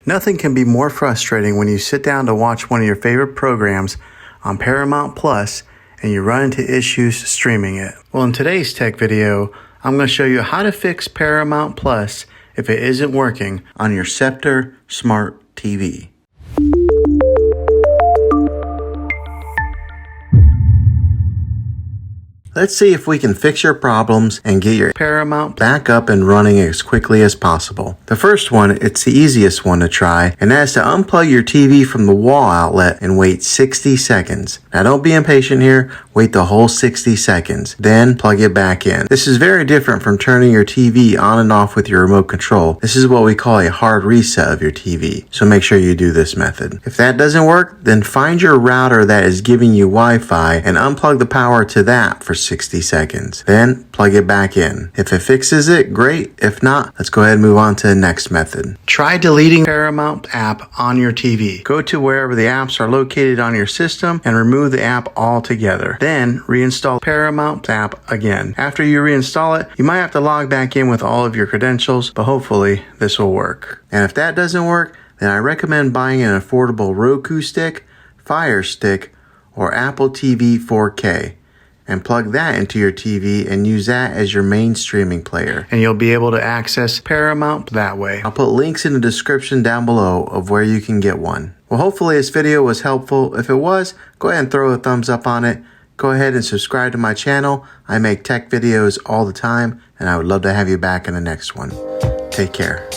Nothing can be more frustrating when you sit down to watch one of your favorite programs on Paramount Plus and you run into issues streaming it. Well, in today's tech video, I'm going to show you how to fix Paramount Plus if it isn't working on your SCEPTRE Smart TV. Let's see if we can fix your problems and get your Paramount back up and running as quickly as possible. The first one, it's the easiest one to try, and that's to unplug your TV from the wall outlet and wait 60 seconds. Now don't be impatient here, wait the whole 60 seconds, then plug it back in. This is very different from turning your TV on and off with your remote control. This is what we call a hard reset of your TV, so make sure you do this method. If that doesn't work, then find your router that is giving you Wi-Fi and unplug the power to that for 60 seconds. Then plug it back in. If it fixes it, great. If not, let's go ahead and move on to the next method. Try deleting Paramount app on your TV. Go to wherever the apps are located on your system and remove the app altogether. Then reinstall Paramount app again. After you reinstall it, you might have to log back in with all of your credentials, but hopefully this will work. And if that doesn't work, then I recommend buying an affordable Roku stick, Fire Stick, or Apple TV 4K. And plug that into your TV and use that as your main streaming player. And you'll be able to access Paramount that way. I'll put links in the description down below of where you can get one. Well, hopefully this video was helpful. If it was, go ahead and throw a thumbs up on it. Go ahead and subscribe to my channel. I make tech videos all the time, and I would love to have you back in the next one. Take care.